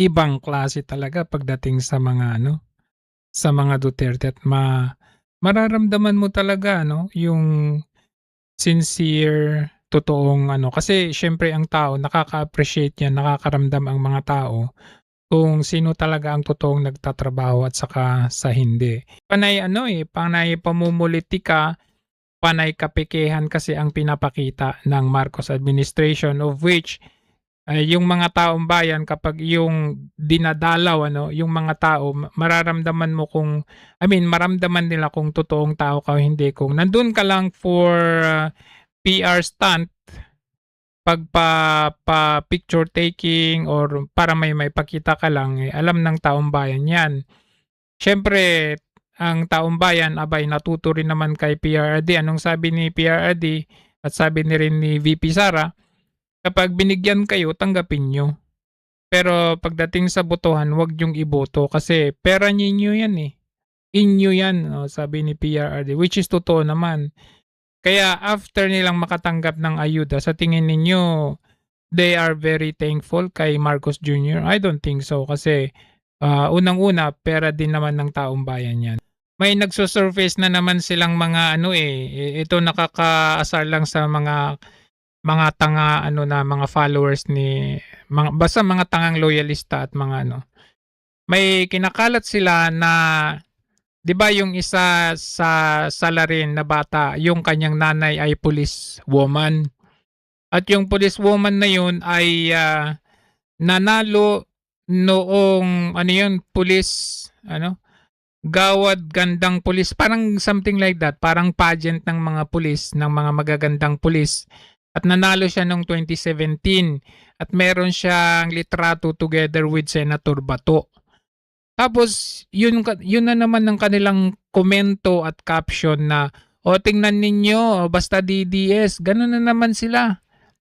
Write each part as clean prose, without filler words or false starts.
ibang klase talaga pagdating sa mga ano, sa mga Duterte at mararamdaman mo talaga ano, yung sincere, totoong ano kasi siyempre ang tao nakaka-appreciate yan, nakakaramdam ang mga tao kung sino talaga ang totoong nagtatrabaho at saka sa hindi. Panay ano, panay pamumulitika, panay kapekehan kasi ang pinapakita ng Marcos administration of which yung mga taong bayan kapag yung dinadalaw ano, yung mga tao mararamdaman mo kung maramdaman nila kung totoong tao ka o hindi. Kung nandun ka lang for PR stunt, pa-picture taking or para may maipakita ka lang, alam ng taong bayan 'yan. Siyempre ang taong bayan abay natuto rin naman kay PRRD. Anong sabi ni PRRD at sabi ni rin ni VP Sara, kapag binigyan kayo tanggapin niyo. Pero pagdating sa botohan, wag niyong iboto kasi pera ninyo 'yan, Inyo 'yan, oh, sabi ni PRRD, which is totoo naman. Kaya after nilang makatanggap ng ayuda, sa tingin ninyo they are very thankful kay Marcos Jr.? I don't think so kasi, unang-una pera din naman ng taong bayan 'yan. May nagsu-surface na naman silang mga ano, ito nakakaasar lang sa mga tanga ano na mga followers ni basta mga tangang loyalista at mga ano. May kinakalat sila na 'di ba yung isa sa salarin na bata, yung kanyang nanay ay police woman. At yung police woman na yun ay nanalo noong ano yun, police ano, Gawad Gandang Pulis, parang something like that, parang pageant ng mga pulis, ng mga magagandang pulis. At nanalo siya noong 2017 at meron siyang litrato together with Senator Bato. Tapos yun na naman ng kanilang komento at caption na, "O tingnan ninyo, basta DDS." Gano'n na naman sila.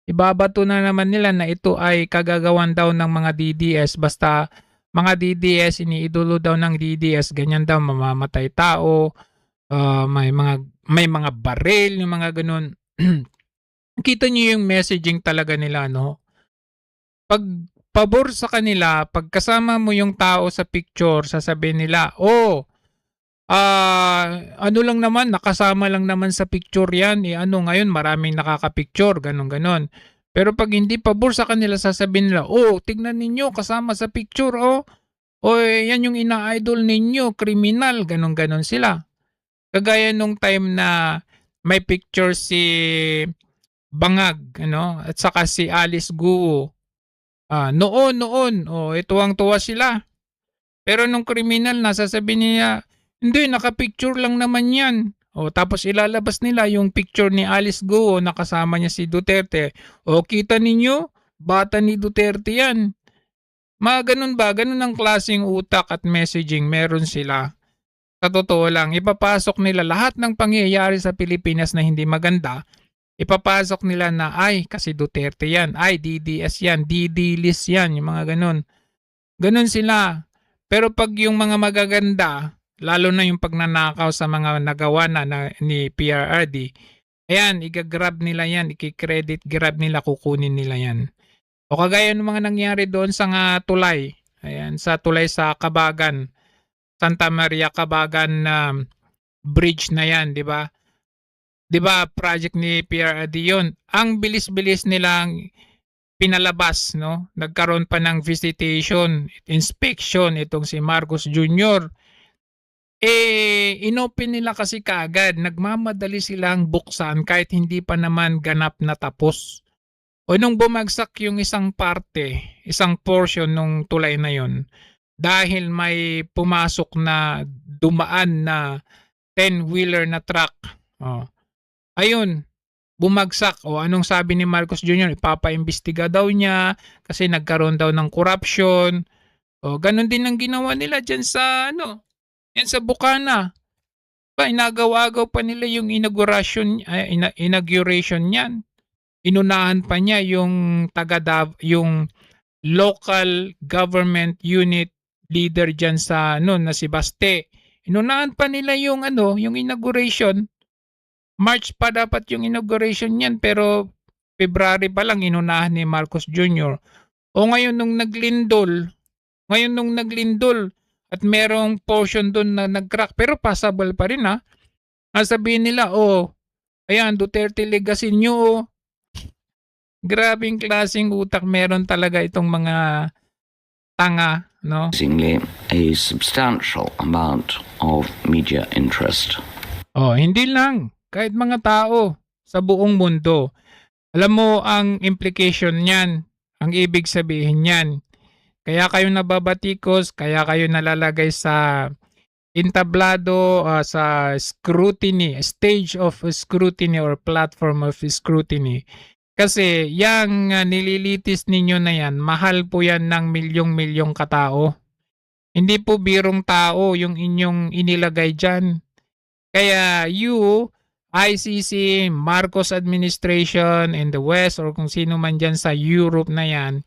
Ibabato na naman nila na ito ay kagagawan daw ng mga DDS, basta mga DDS, iniidolo daw ng DDS, ganyan daw mamamatay tao, may mga baril, yung mga gano'n. Kita niyo yung messaging talaga nila 'no? 'Pag pabor sa kanila, 'pag kasama mo yung tao sa picture sasabihin nila, "Oh, ano lang naman, nakasama lang naman sa picture 'yan, ano ngayon maraming nakaka-picture." Gano'n, gano'n. Pero 'pag hindi pabor sa kanila sasabihin nila, "Oh, tignan ninyo kasama sa picture, oh. Oh, 'yan yung ina-idol ninyo, kriminal." Gano'n, gano'n sila. Kagaya nung time na may picture si Bangag ano, at saka si Alice Guo. Noon, tuwang-tuwa sila. Pero nung kriminal na sasabihin niya, "Hindi, naka-picture lang naman 'yan." Tapos ilalabas nila yung picture ni Alice Guo na kasama niya si Duterte. Kita ninyo, bata ni Duterte 'yan. Mga gano'n ba, gano'n ang klaseng utak at messaging meron sila. Sa totoo lang, ipapasok nila lahat ng pangyayari sa Pilipinas na hindi maganda, ipapasok nila na, "Ay, kasi Duterte 'yan. Ay, DDS 'yan, DDList 'yan." Yung mga gano'n. Gano'n sila. Pero 'pag yung mga magaganda, lalo na yung pagnanakaw sa mga nagawa na ni PRRD, ayan, iga-grab nila 'yan, iki-credit grab nila, kukunin nila 'yan. O kagaya ng mga nangyari doon sa tulay, ayan, sa tulay sa Cabagan, Santa Maria Cabagan na bridge na 'yan, 'di ba? 'Di ba project ni PRRD 'yun. Ang bilis-bilis nilang pinalabas 'no, nagkaroon pa ng visitation, inspection itong si Marcos Jr. Inopen nila kasi kaagad, nagmamadali silang buksan kahit hindi pa naman ganap na tapos. Nung bumagsak yung isang parte, isang portion nung tulay na yon, dahil may pumasok na dumaan na 10-wheeler na truck, ayun, bumagsak. Anong sabi ni Marcos Jr.? Ipapaimbestiga daw niya kasi nagkaroon daw ng corruption. Ganun din ang ginawa nila dyan sa yan sa Bukana. Inagaw-agaw pa nila yung inauguration niyan. Inunahan pa niya yung yung local government unit leader dyan sa na si Baste. Inunahan pa nila yung yung inauguration. March pa dapat yung inauguration niyan pero February pa lang inunahan ni Marcos Jr. Ngayon nung naglindol, Ngayon nung naglindol at merong portion dun na nag-crack pero passable pa rin, sasabihin nila, "Oh, ayan Duterte legacy niyo, oh." Grabeng klaseng utak meron talaga itong mga tanga, 'no? A substantial amount of media interest. Hindi lang, kahit mga tao sa buong mundo. Alam mo ang implication niyan, ang ibig sabihin niyan. Kaya kayo nababatikos, kaya kayo nalalagay sa entablado, sa scrutiny, stage of scrutiny or platform of scrutiny. Kasi yang nililitis ninyo na yan, mahal po yan ng milyong-milyong katao. Hindi po birong tao yung inyong inilagay dyan. Kaya you, ICC, Marcos administration in the West or kung sino man dyan sa Europe na yan,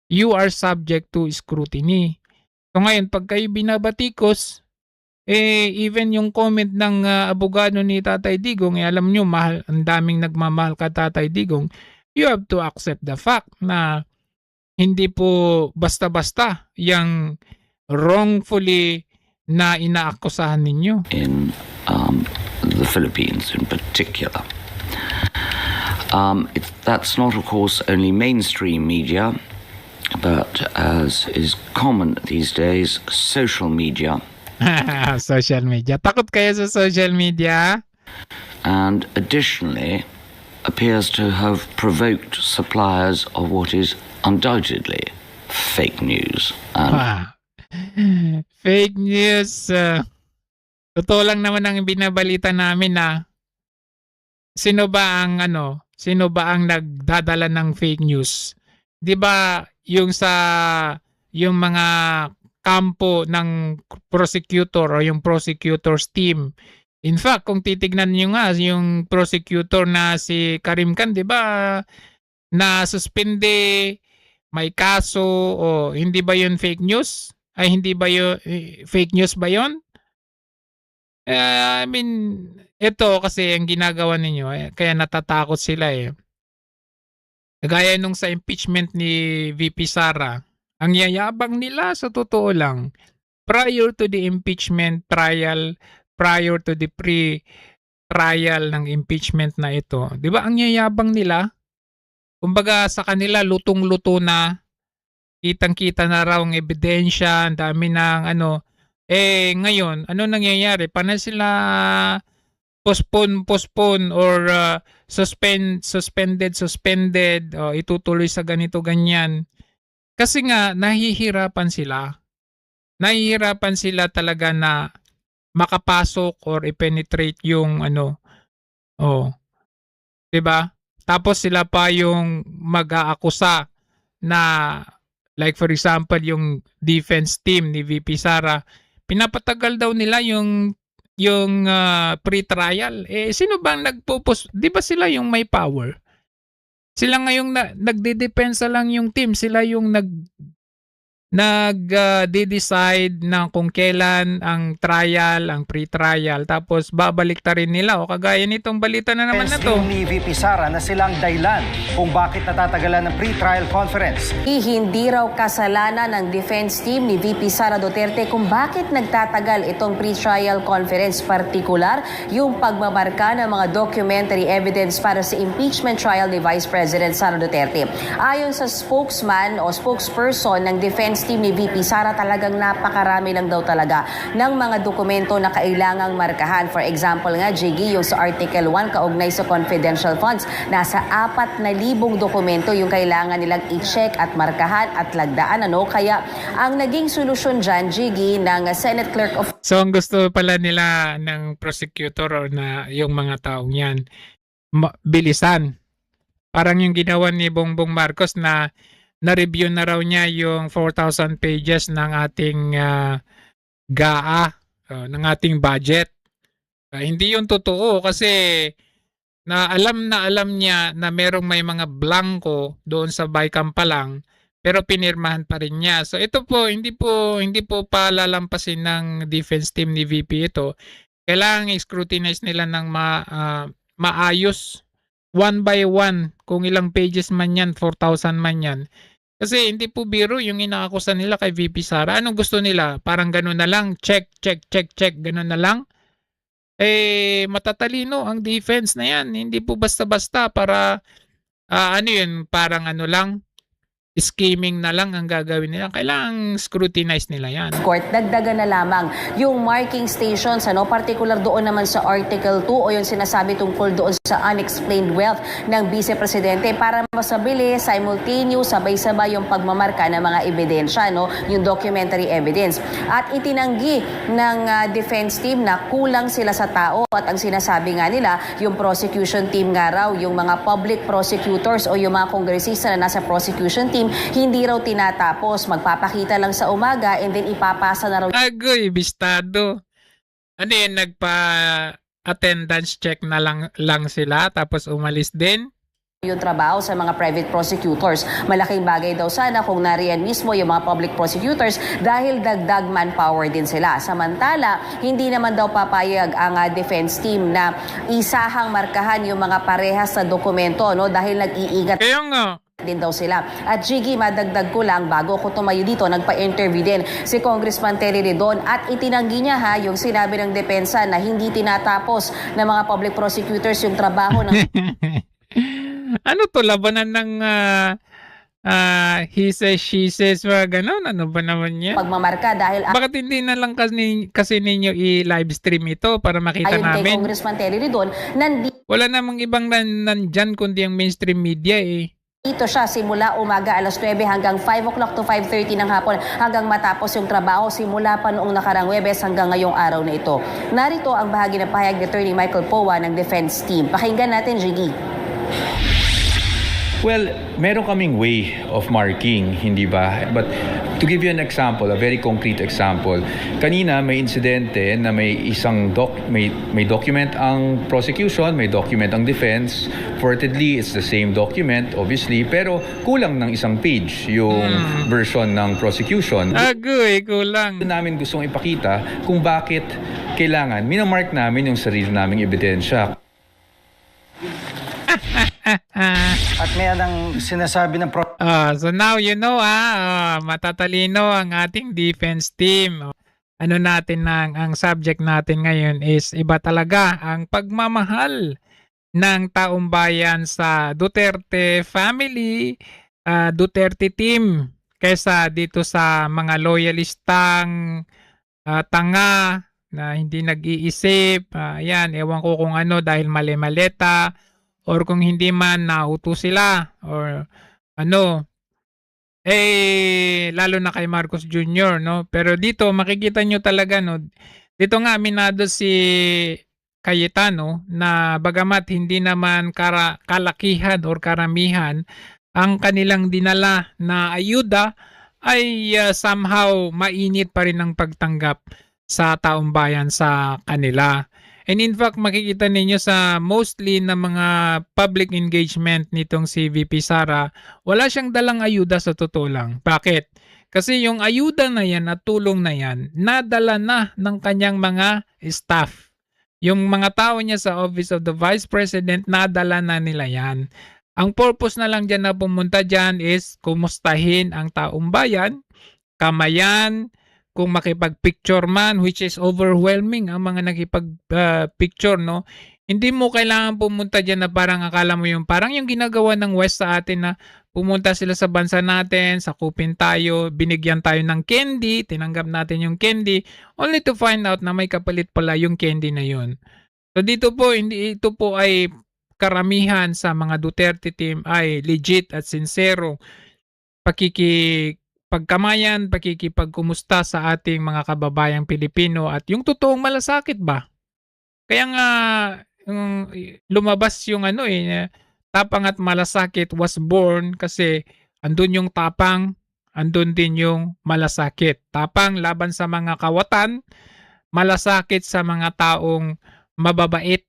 you are subject to scrutiny. So ngayon, pag kayo binabatikos, even yung comment ng abogado ni Tatay Digong, alam nyo, mahal, ang daming nagmamahal ka Tatay Digong, you have to accept the fact na hindi po basta-basta yung wrongfully na inaakusahan ninyo. In the Philippines in particular. That's not, of course, only mainstream media, but as is common these days, social media. Social media. Takot kayo sa social media? And additionally, appears to have provoked suppliers of what is undoubtedly fake news. Fake news. Totoo lang naman ang binabalita namin na sino ba ang nagdadala ng fake news? 'Di ba yung mga kampo ng prosecutor o yung prosecutor's team. In fact, kung titignan niyo nga yung prosecutor na si Karim Khan, 'di ba, na suspende, may kaso, o hindi ba yun fake news? Ay hindi ba yun fake news ba yun? I mean, ito kasi ang ginagawa ninyo, kaya natatakot sila Kagaya nung sa impeachment ni VP Sara, ang yayabang nila sa totoo lang, prior to the impeachment trial, prior to the pre-trial ng impeachment na ito, di ba ang yayabang nila? Kumbaga sa kanila lutong-luto na, kitang-kita na raw ang ebidensya, ang dami ng ngayon, ano nangyayari? Paano sila postpone or suspended, itutuloy sa ganito ganyan. Kasi nga nahihirapan sila. Nahihirapan sila talaga na makapasok or i-penetrate yung 'di ba? Tapos sila pa yung mag-aakusa na, like for example, yung defense team ni VP Sara, pinapatagal daw nila yung pre-trial. Sino bang di ba sila yung may power? Sila ngayong nagdedepensa lang yung team, sila yung de-decide na kung kailan ang trial, ang pre-trial, tapos babalik ta rin nila. O kagaya nitong balita na naman na to. Ni VP Sara na silang dahilan kung bakit natatagalan ng pre-trial conference. Hindi raw kasalanan ng defense team ni VP Sara Duterte kung bakit nagtatagal itong pre-trial conference, partikular yung pagmamarka ng mga documentary evidence para sa impeachment trial ni Vice President Sara Duterte. Ayon sa spokesman o spokesperson ng defense team ni VP Sara, talagang napakarami lang daw talaga ng mga dokumento na kailangang markahan. For example nga, Jiggy, yung sa Article 1 kaugnay sa confidential funds, nasa 4,000 dokumento yung kailangan nilang i-check at markahan at lagdaan. Kaya ang naging solusyon dyan, Jiggy, ng Senate Clerk of... So ang gusto pala nila ng prosecutor or na yung mga taong yan, bilisan. Parang yung ginawa ni Bongbong Marcos na na-review na raw niya yung 4,000 pages ng ating GAA, ng ating budget. Hindi yun totoo kasi na alam niya na merong may mga blanco doon sa BICAM pa lang, pero pinirmahan pa rin niya. So ito po, hindi po palalampasin ng defense team ni VP ito. Kailangan i-scrutinize nila ng maayos, one by one, kung ilang pages man yan, 4,000 man yan. Kasi hindi po biro yung inaakusan nila kay VP Sara. Anong gusto nila? Parang gano'n na lang, check, check, check, check, gano'n na lang. Eh, matatalino ang defense na yan. Hindi po basta-basta para, ano yun, parang ano lang, scheming na lang ang gagawin nila. Kailangang scrutinize nila yan. Court, dagdagan na lamang yung marking stations, particular doon naman sa Article 2 o yung sinasabi tungkol doon sa unexplained wealth ng Vice Presidente para masabili, simultaneous, sabay-sabay yung pagmamarka ng mga ebidensya, yung documentary evidence. At itinanggi ng defense team na kulang sila sa tao at ang sinasabi nga nila, yung prosecution team nga raw, yung mga public prosecutors o yung mga kongresista na nasa prosecution team, hindi raw tinatapos. Magpapakita lang sa umaga and then ipapasa na raw Agoy, bistado. Ano yun, nagpa-attendance check na lang sila tapos umalis din? yung trabaho sa mga private prosecutors. Malaking bagay daw sana kung nariyan mismo yung mga public prosecutors dahil dagdag manpower din sila. Samantala, hindi naman daw papayag ang defense team na isahang markahan yung mga parehas sa dokumento dahil nag-iingat Kaya nga, din daw sila. At Jiggy, madagdag ko lang, bago ko tumayo dito, nagpa-interview din si Congressman Terry Redon at itinanggi niya yung sinabi ng depensa na hindi tinatapos ng mga public prosecutors yung trabaho ng ano to, labanan ng he says, she says, mga ganon. Ano ba naman yan? pagmamarka dahil Bakit hindi na lang kasi ninyo i-live stream ito para makita ayon kay namin? Congressman Terry Redon, Wala namang ibang nandyan kundi ang mainstream media eh. Dito siya simula umaga alas 9 hanggang 5 o'clock to 5:30 ng hapon hanggang matapos yung trabaho simula pa noong nakarang Huwebes hanggang ngayong araw na ito. Narito ang bahagi ng pahayag ni Attorney Michael Powa ng defense team. Pakinggan natin, Jiggy. Well, meron kaming way of marking, hindi ba? But to give you an example, a very concrete example, kanina may insidente na may isang may document ang prosecution, may document ang defense. Reportedly, it's the same document, obviously, pero kulang ng isang page yung version ng prosecution. Agoy, kulang. Ito namin gustong ipakita kung bakit kailangan minamark namin yung sarili naming ebidensya. At may anang sinasabi ng So now you know matatalino ang ating defense team. Ano natin ang subject natin ngayon is iba talaga ang pagmamahal ng taong bayan sa Duterte family, Duterte team kaysa dito sa mga loyalistang tanga na hindi nag-iisip. Yan, ewan ko kung ano dahil mali-maleta or kung hindi man nauto sila or ano lalo na kay Marcos Jr. Pero dito makikita nyo talaga dito nga aminado si Cayetano na bagamat hindi naman kalakihan or karamihan ang kanilang dinala na ayuda ay somehow mainit pa rin ang pagtanggap sa taong bayan sa kanila. And in fact, makikita ninyo sa mostly na mga public engagement nitong si VP Sara, wala siyang dalang ayuda sa totoo lang. Bakit? Kasi yung ayuda na yan at tulong na yan, nadala na ng kanyang mga staff. Yung mga tao niya sa Office of the Vice President, nadala na nila yan. Ang purpose na lang dyan na pumunta dyan is kumustahin ang taong bayan, kamayan, kung makipag-picture man, which is overwhelming ang mga nakipag-picture, Hindi mo kailangan pumunta dyan na parang akala mo parang yung ginagawa ng West sa atin na pumunta sila sa bansa natin, sakupin tayo, binigyan tayo ng candy, tinanggap natin yung candy, only to find out na may kapalit pala yung candy na yun. So dito po, ito po ay karamihan sa mga Duterte team ay legit at sincero pagkamayan, pakikipagkumusta sa ating mga kababayang Pilipino at yung totoong malasakit ba? Kaya nga lumabas yung tapang at malasakit was born kasi andun yung tapang, andun din yung malasakit. Tapang laban sa mga kawatan, malasakit sa mga taong mababait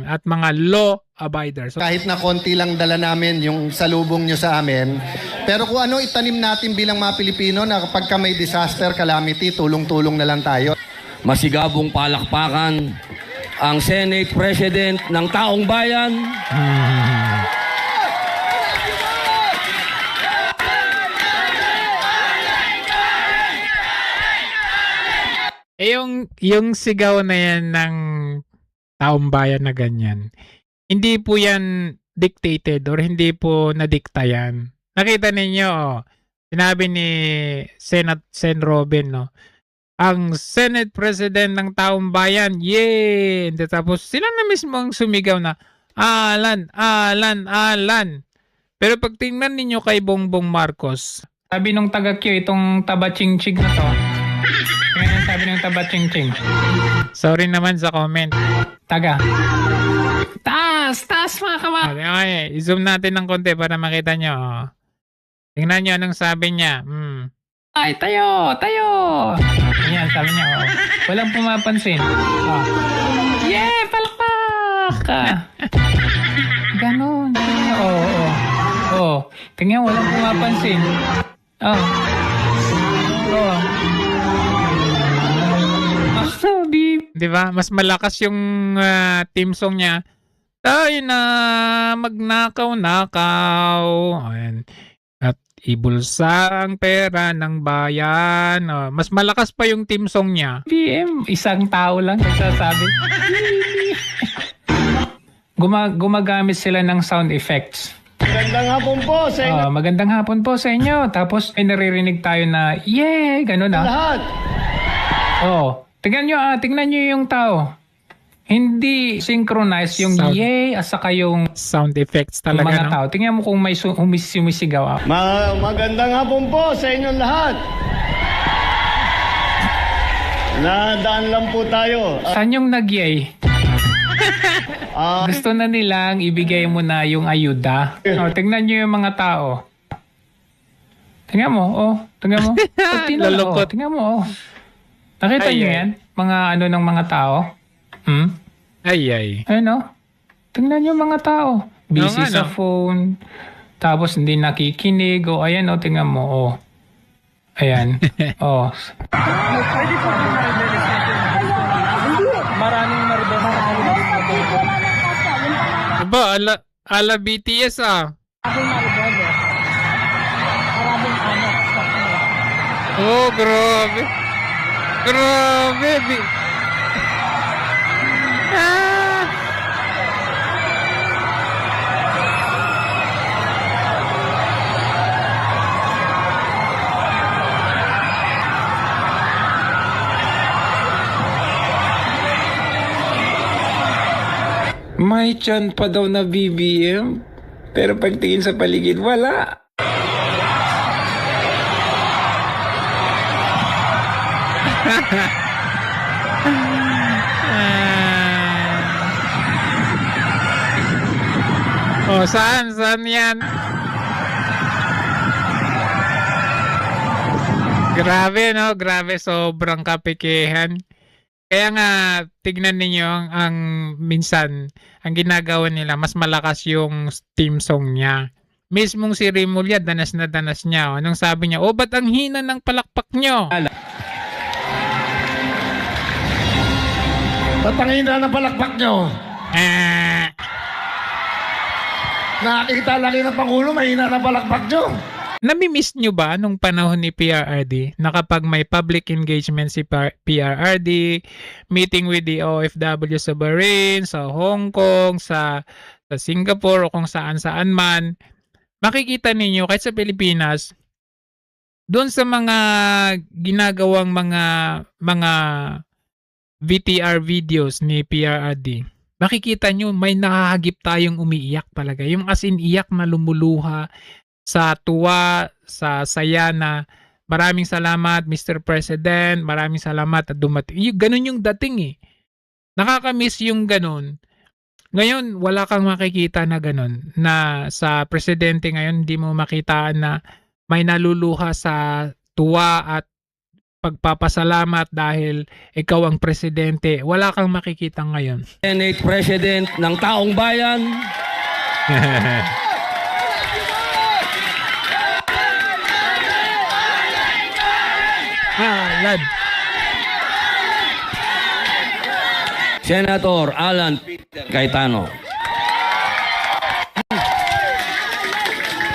at mga law abiders. Kahit na konti lang dala namin yung salubong nyo sa amin, pero kung ano itanim natin bilang mga Pilipino na kapag may disaster, calamity, tulong-tulong na lang tayo. Masigabong palakpakan ang Senate President ng taong bayan. yung sigaw na yan ng taong bayan na ganyan, hindi po yan dictated or hindi po nadikta yan. Nakita ninyo, sinabi ni Sen Robin, no? Ang Senate President ng taong bayan, yay! And tapos sila na mismo ang sumigaw na, Alan, Alan, Alan. Pero pag tingnan ninyo kay Bongbong Marcos, sabi nung taga-Q, itong taba-ching-ching na to, tingnan sabi nung taba-ching-ching. Sorry naman sa comment. Taga. Taas mga kamay. Okay, i-zoom natin ng konti para makita nyo. Tingnan nyo anong sabi niya. Ay, tayo! Ayan, sabi niya. Walang pumapansin. Yeah, palakpak! Ganon. Tingnan, walang pumapansin. Di ba? Mas malakas yung team song niya. Tayo na magnakaw-nakaw. Ayan. At ibulsa ang pera ng bayan. Mas malakas pa yung team song niya. PM, isang tao lang nagsasabi. Gumagamit sila ng sound effects. Magandang hapon po sa inyo. Magandang hapon po sa inyo. Tapos may naririnig tayo na, yeah, gano'n Lahat. Tingnan nyo yung tao. Hindi synchronize yung Sound. yay at saka yung sound effects talaga mga tao. Tingnan mo kung may sumisigaw. Magandang hapon po sa inyong lahat. Nadaan lang po tayo. Saan yung nag-yay? Gusto na nilang ibigay mo na yung ayuda. Tingnan nyo yung mga tao. Tingnan mo, tingnan mo. Lalungkot. Tingnan mo, Nakita nyo yan? Mga ano ng mga tao? Ayun, tingnan nyo mga tao. Busy sa phone. Tapos hindi nakikinig. Ayan, tingnan mo, Ayan. Maraming maribos. Diba, ala BTS grabe. Grabe. May tiyan pa daw na BBM, pero pagtingin sa paligid, wala. Saan yan? Grabe, Grabe, sobrang kapikihan. Kaya nga, tignan ninyo ang minsan, ang ginagawa nila, mas malakas yung theme song niya. Mismong si Remulla, danas na danas niya. Anong sabi niya? Ba't ang hina ng palakpak nyo? Ba't ang hina ng palakpak nyo? Nakakita lagi ng Pangulo, mahina ng palakpak nyo. Nami-miss nyo ba nung panahon ni PRRD na kapag may public engagement si PRRD, meeting with the OFW sa Bahrain, sa Hong Kong, sa Singapore o kung saan-saan man, makikita ninyo kahit sa Pilipinas, doon sa mga ginagawang mga VTR videos ni PRRD, makikita nyo may nakahagip tayong umiiyak talaga. Yung as in iyak na lumuluha sa tuwa, sa saya na maraming salamat Mr. President, maraming salamat at dumating. Ganun yung dating Nakakamiss yung ganun. Ngayon, wala kang makikita na ganun. Na sa presidente ngayon, hindi mo makita na may naluluha sa tuwa at pagpapasalamat dahil ikaw ang presidente. Wala kang makikita ngayon. Senate President ng taong bayan. Alan. Senator Alan Peter Cayetano.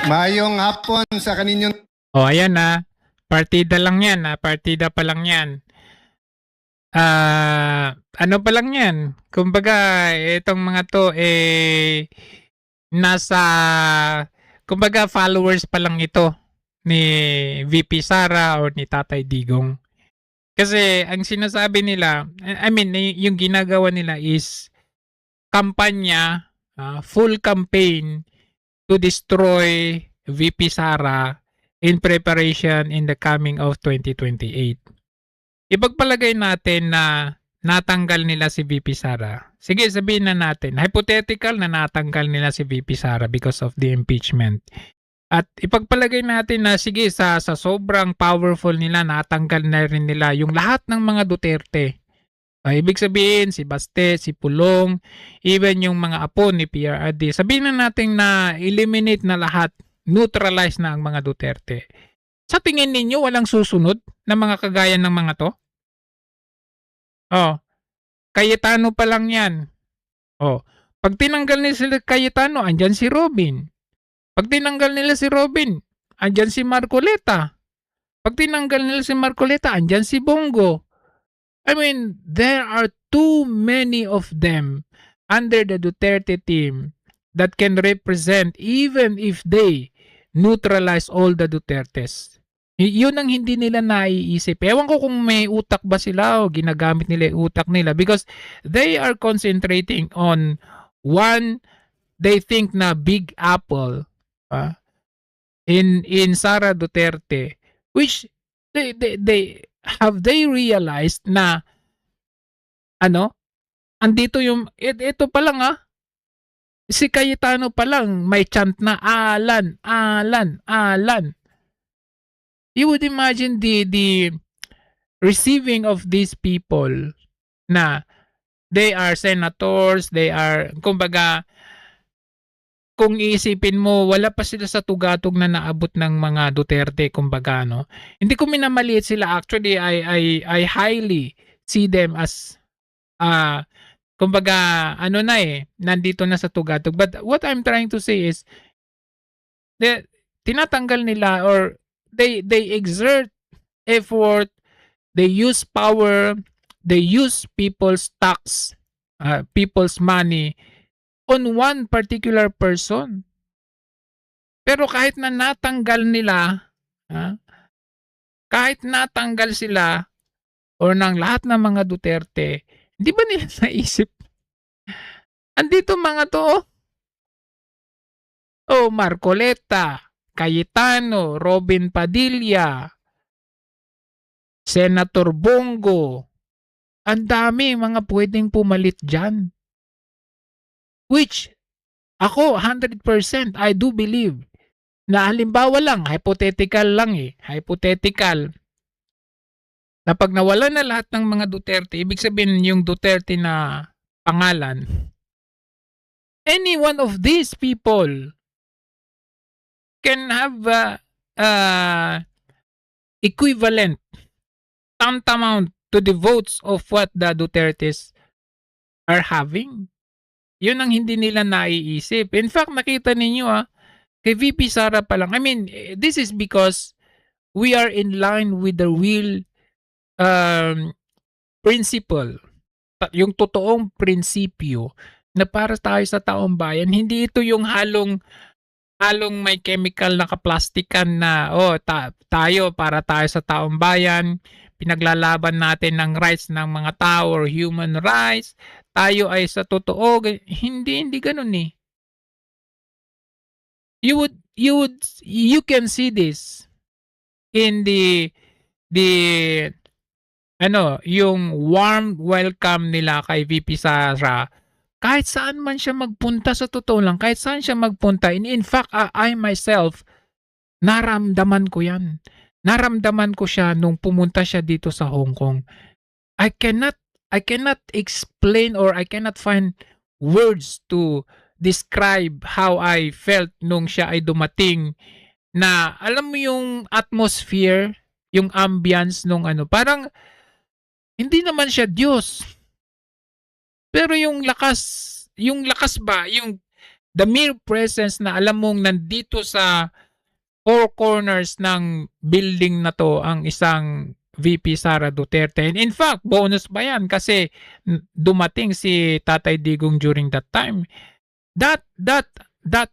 Mayong hapon sa kaninyong Ayan Partida lang yan. Partida pa lang yan. Ano pa lang 'yan, kumbaga itong mga 'to, nasa kumbaga followers pa lang ito ni VP Sara or ni Tatay Digong. Kasi ang sinasabi nila, I mean yung ginagawa nila is kampanya, full campaign to destroy VP Sara in preparation in the coming of 2028. Ipagpalagay natin na natanggal nila si VP Sara. Sige, sabihin na natin, hypothetical na natanggal nila si VP Sara because of the impeachment. At ipagpalagay natin na sige sa sobrang powerful nila, natanggal na rin nila yung lahat ng mga Duterte. Ibig sabihin si Baste, si Pulong, even yung mga apo ni PRRD. Sabihin na natin na eliminate na lahat, neutralize na ang mga Duterte. Sa tingin ninyo walang susunod na mga kagaya ng mga to? Cayetano pa lang yan. Pag tinanggal nila si Cayetano, andyan si Robin. Pag tinanggal nila si Robin, andyan si Marcoleta. Pag tinanggal nila si Marcoleta, andyan si Bongo. I mean, there are too many of them under the Duterte team that can represent even if they neutralize all the Dutertes. Yun ang hindi nila naiisip. Ewan ko kung may utak ba sila o ginagamit nila yung utak nila because they are concentrating on one, they think na big apple in Sara Duterte, which they realized na andito yung ito pa lang si Cayetano pa lang may chant na Alan. You would imagine the receiving of these people na they are senators, they are, kumbaga, kung iisipin mo, wala pa sila sa tugatog na naabot ng mga Duterte, kumbaga, no? Hindi ko minamaliit sila. Actually, I highly see them as, kumbaga, nandito na sa tugatog. But what I'm trying to say is, tinatanggal nila or they exert effort, they use power, they use people's tax, people's money on one particular person. Pero kahit na natanggal nila, kahit natanggal sila or ng lahat ng mga Duterte, hindi ba nila naisip? Andito mga to, Marcoleta, Cayetano, Robin Padilla, Senator Bongo, ang dami mga pwedeng pumalit dyan. Which, ako 100% I do believe na halimbawa lang, hypothetical lang hypothetical, na pag nawala na lahat ng mga Duterte, ibig sabihin yung Duterte na pangalan, any one of these people can have equivalent, tantamount to the votes of what the Dutertes are having. Yun ang hindi nila naiisip. In fact, nakita ninyo kay VP Sara pa lang. I mean, this is because we are in line with the real principle. Yung totoong prinsipyo na para tayo sa taong bayan. Hindi ito yung halong may chemical na kaplastikan na tayo para tayo sa taong bayan, pinaglalaban natin ng rights ng mga tao or human rights, tayo ay sa totoo, hindi ganun You can see this in yung warm welcome nila kay VP Sara. Kahit saan man siya magpunta, sa totoo lang, kahit saan siya magpunta. In fact, I myself, naramdaman ko yan. Naramdaman ko siya nung pumunta siya dito sa Hong Kong. I cannot explain or I cannot find words to describe how I felt nung siya ay dumating. Na alam mo yung atmosphere, yung ambience nung parang hindi naman siya Diyos. Pero yung lakas ba, yung the mere presence na alam mong nandito sa four corners ng building na to ang isang VP Sara Duterte. And in fact, bonus pa yan kasi dumating si Tatay Digong during that time. That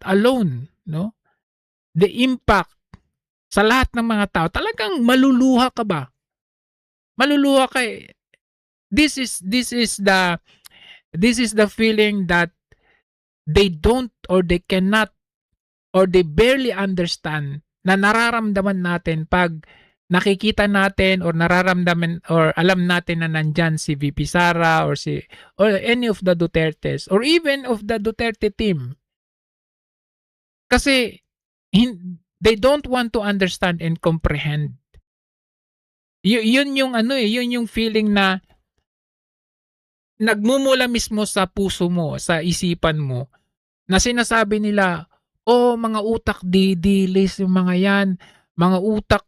alone, no? The impact sa lahat ng mga tao, talagang maluluha ka ba? Maluluha ka. This is the feeling that they don't or they cannot or they barely understand na nararamdaman natin pag nakikita natin or nararamdaman or alam natin na nandyan si VP Sara or any of the Dutertes or even of the Duterte team. Kasi they don't want to understand and comprehend. Yun yung yun yung feeling na nagmumula mismo sa puso mo, sa isipan mo, na sinasabi nila, oh, mga utak didilis yung mga yan, mga utak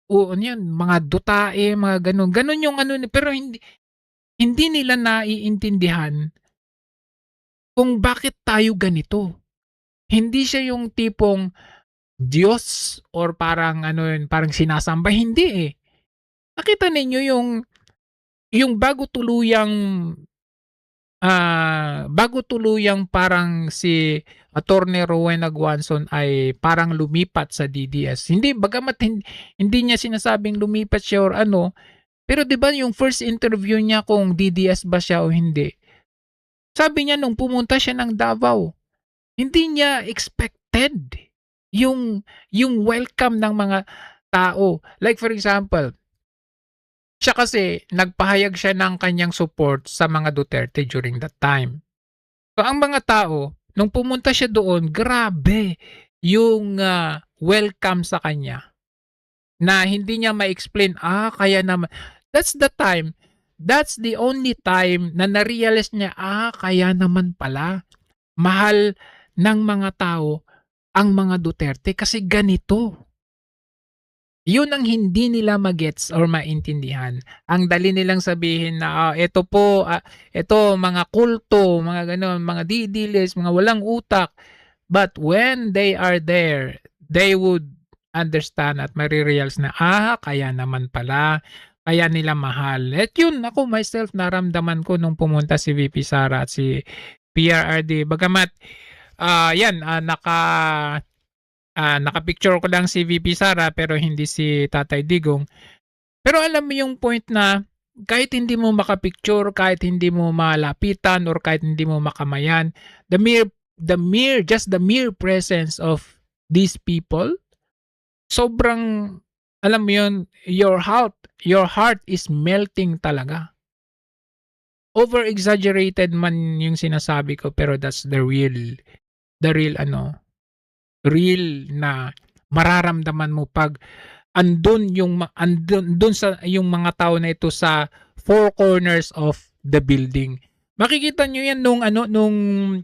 yan, mga dutae, mga ganun. Ganun yung pero hindi nila naiintindihan kung bakit tayo ganito. Hindi siya yung tipong Diyos or parang parang sinasamba, hindi eh. Nakita ninyo yung bago tuluyang parang si Attorney Rowena Guanzon ay parang lumipat sa DDS. Hindi, bagamat hindi niya sinasabing lumipat siya or pero 'di ba yung first interview niya kung DDS ba siya o hindi, sabi niya nung pumunta siya ng Davao, hindi niya expected yung welcome ng mga tao. Like for example, siya kasi nagpahayag siya ng kanyang support sa mga Duterte during that time. So ang mga tao, nung pumunta siya doon, grabe yung welcome sa kanya. Na hindi niya ma-explain, kaya naman. That's the only time na na-realize niya, kaya naman pala. Mahal ng mga tao ang mga Duterte kasi ganito. Yun ang hindi nila magets or maintindihan. Ang dali nilang sabihin na ito po, ito mga kulto, mga ganon, mga didilis, mga walang utak. But when they are there, they would understand at marirealize na kaya naman pala, kaya nila mahal. At yun, ako myself naramdaman ko nung pumunta si VP Sara at si PRRD. Bagamat nakapicture ko lang si VP Sara pero hindi si Tatay Digong. Pero alam mo yung point na kahit hindi mo makapicture, kahit hindi mo malapitan or kahit hindi mo makamayan, the mere presence of these people, sobrang, alam mo yun, your heart is melting talaga. Over-exaggerated man yung sinasabi ko pero that's the real na mararamdaman mo pag andun sa yung mga tao na ito sa four corners of the building. Makikita nyo yan nung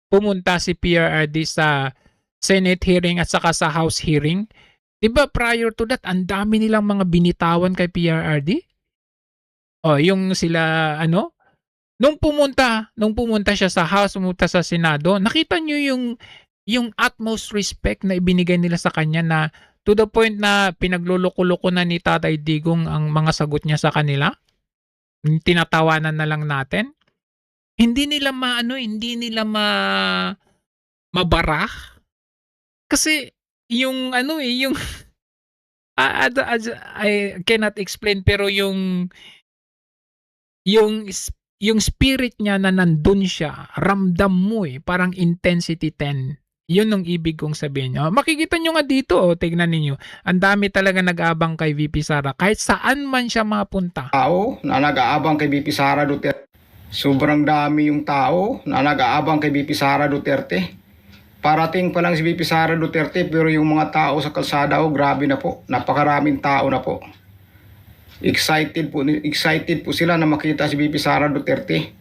pumunta si PRRD sa Senate hearing at saka sa House hearing. Diba prior to that, ang dami nilang mga binitawan kay PRRD? Yung sila Nung pumunta siya sa House, pumunta sa Senado, nakita niyo yung utmost respect na ibinigay nila sa kanya na to the point na pinagluloko-loko na ni Tatay Digong ang mga sagot niya sa kanila. Tinatawanan na lang natin. Hindi nila mabarah. Kasi yung I cannot explain pero yung spirit niya na nandun siya, ramdam mo parang intensity 10. Yun ang ibig kong sabihin. Makikita nyo nga dito, tignan ninyo. Ang dami talaga nag-aabang kay VP Sara. Kahit saan man siya mapunta. Tao na nag-aabang kay VP Sara Duterte. Sobrang dami yung tao na nag-aabang kay VP Sara Duterte. Parating pa lang si VP Sara Duterte pero yung mga tao sa kalsada, grabe na po. Napakaraming tao na po. Excited po sila na makita si VP Sara Duterte.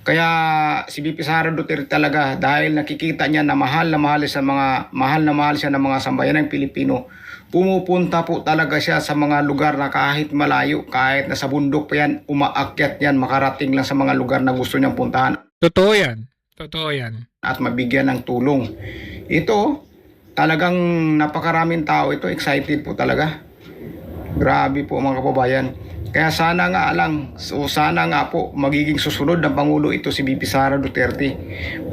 Kaya si VP Sara Duterte talaga dahil nakikita niya na mahal na mahal siya ng mga sambayanang Pilipino. Pumupunta po talaga siya sa mga lugar na kahit malayo, kahit nasa bundok pa yan, umaakyat yan, makarating lang sa mga lugar na gusto niyang puntahan. Totoo yan. At mabigyan ng tulong. Ito, Talagang napakaraming tao ito, excited po talaga. Grabe po mga kababayan. Kaya sana nga sana nga po magiging susunod ng Pangulo ito si VP Sara Duterte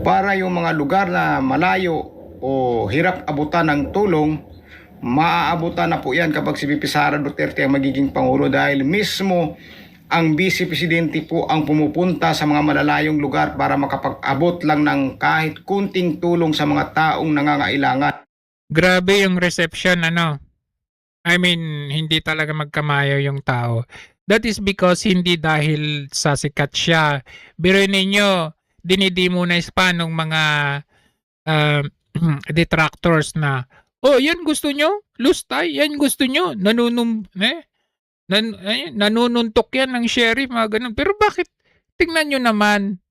para yung mga lugar na malayo o hirap abutan ng tulong, maaabutan na po yan kapag si VP Sara Duterte ang magiging Pangulo dahil mismo ang Vice Presidente po ang pumupunta sa mga malalayong lugar para makapag-abot lang ng kahit kunting tulong sa mga taong nangangailangan. Grabe yung reception, I mean, hindi talaga magkamayo yung tao. That is because hindi dahil sa sikat siya. Biruin ninyo, dinidemonize pa nung mga detractors na, oh, yan gusto nyo? Lustay, yan gusto nyo? Nanununtok yan ng sheriff, mga ganun. Pero bakit? Tingnan nyo naman,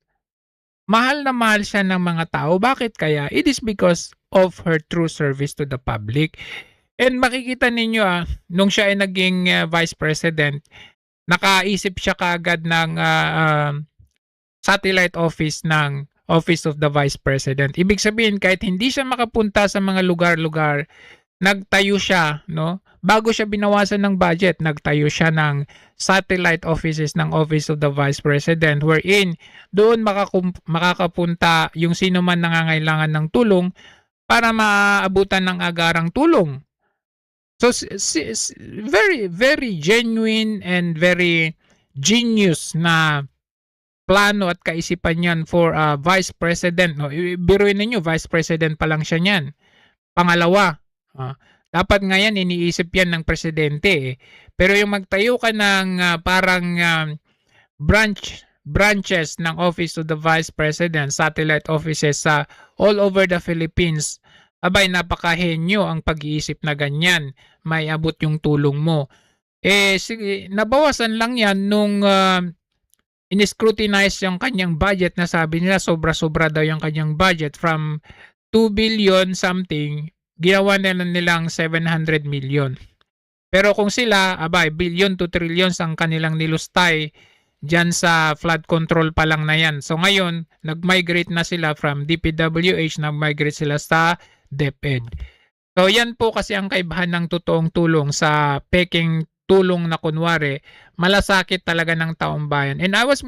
mahal na mahal siya ng mga tao. Bakit kaya? It is because of her true service to the public. And makikita ninyo nung siya ay naging vice president, nakaisip siya kaagad ng satellite office ng Office of the Vice President. Ibig sabihin, kahit hindi siya makapunta sa mga lugar-lugar, nagtayo siya, bago siya binawasan ng budget, nagtayo siya ng satellite offices ng Office of the Vice President wherein doon makakapunta yung sino man nangangailangan ng tulong para maabutan ng agarang tulong. So, very, very genuine and very genius na plano at kaisipan yan for Vice President. Biruin ninyo, Vice President pa lang siya niyan. Pangalawa, dapat nga yan, iniisip yan ng Presidente. Pero yung magtayo ka ng parang branches ng Office of the Vice President, satellite offices sa all over the Philippines, abay, napakahenyo ang pag-iisip na ganyan. May abot yung tulong mo. Sige, nabawasan lang yan nung in-scrutinize yung kanyang budget na sabi nila sobra-sobra daw yung kanyang budget from 2 billion something, ginawa nila nilang 700 million. Pero kung sila, abay, billion to trillions ang kanilang nilustay dyan sa flood control pa lang na yan. So ngayon, nag-migrate na sila from DPWH, nag-migrate sila sa DepEd. So yan po kasi ang kaibahan ng totoong tulong sa peking tulong na kunwari, malasakit talaga ng taong bayan. And I was